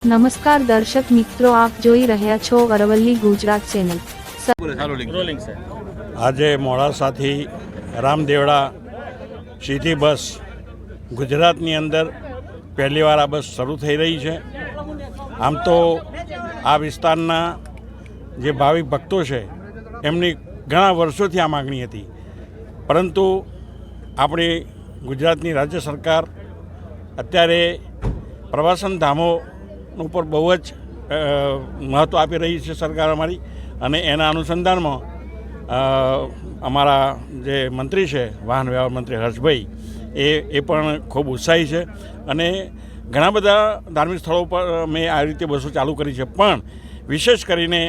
નમસ્કાર દર્શક મિત્રો, આપ જોઈ રહ્યા છો અરવલ્લી ગુજરાત ચેનલ। આજે મોડાસાથી રામદેવડા સીધી બસ ગુજરાતની અંદર પહેલીવાર આ બસ શરૂ થઈ રહી છે। આમ તો આ વિસ્તારના જે ભાવિક ભક્તો છે એમની ઘણા વર્ષોથી આ માગણી હતી, પરંતુ આપણી ગુજરાતની રાજ્ય સરકાર અત્યારે પ્રવાસન ધામો ઉપર બહુ જ મહત્ત્વ આપી રહી છે સરકાર અમારી, અને એના અનુસંધાનમાં અમારા જે મંત્રી છે વાહન વ્યવહાર મંત્રી હર્ષભાઈ એ પણ ખૂબ ઉત્સાહી છે, અને ઘણા બધા ધાર્મિક સ્થળો પર મેં આ રીતે બસો ચાલુ કરી છે। પણ વિશેષ કરીને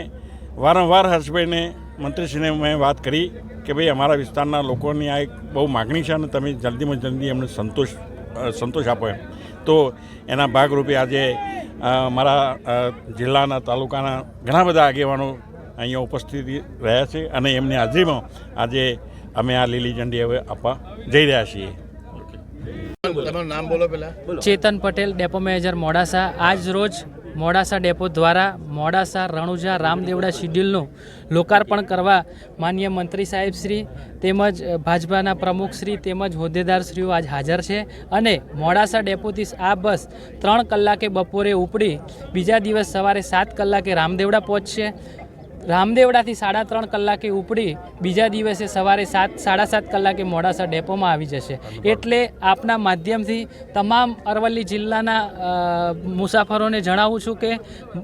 વારંવાર હર્ષભાઈને મંત્રીશ્રીને મેં વાત કરી કે ભાઈ અમારા વિસ્તારના લોકોની આ એક બહુ માગણી છે અને તમે જલ્દીમાં જલ્દી એમને સંતોષ આપો એમ। તો એના ભાગરૂપે આજે મારા જિલ્લાના તાલુકાના ઘણા બધા આગેવાનો અહીંયા ઉપસ્થિત રહ્યા છે, અને એમની હાજરીમાં આજે અમે આ લીલી ઝંડી હવે આપવા જઈ રહ્યા છીએ। નામ બોલો પહેલા। ચેતન પટેલ, ડેપો મેનેજર મોડાસા। આજ રોજ મોડાસા ડેપો દ્વારા મોડાસા રણુજા રામદેવડા શિડ્યુલનું લોકાર્પણ કરવા માનનીય મંત્રી સાહેબ શ્રી તેમજ ભાજપાના પ્રમુખ શ્રી તેમજ હોદ્દેદારશ્રીઓ આજ હાજર છે, અને મોડાસા ડેપોથી આ બસ 3 કલાકે બપોરે ઉપડી બીજા દિવસ સવારે 7 કલાકે રામદેવડા પહોંચશે। રામદેવડાથી 3.5 કલાકે ઉપડી બીજા દિવસે સવારે 7-7:30 કલાકે મોડાસા ડેપોમાં આવી જશે। એટલે આપના માધ્યમથી તમામ અરવલ્લી જિલ્લાના મુસાફરોને જણાવું છું કે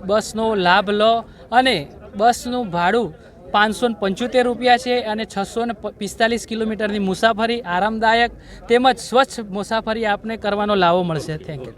બસનો લાભ લો, અને બસનું ભાડું 575 રૂપિયા છે, અને 645 કિલોમીટરની મુસાફરી આરામદાયક તેમજ સ્વચ્છ મુસાફરી આપને કરવાનો લાવો મળશે। Thank you.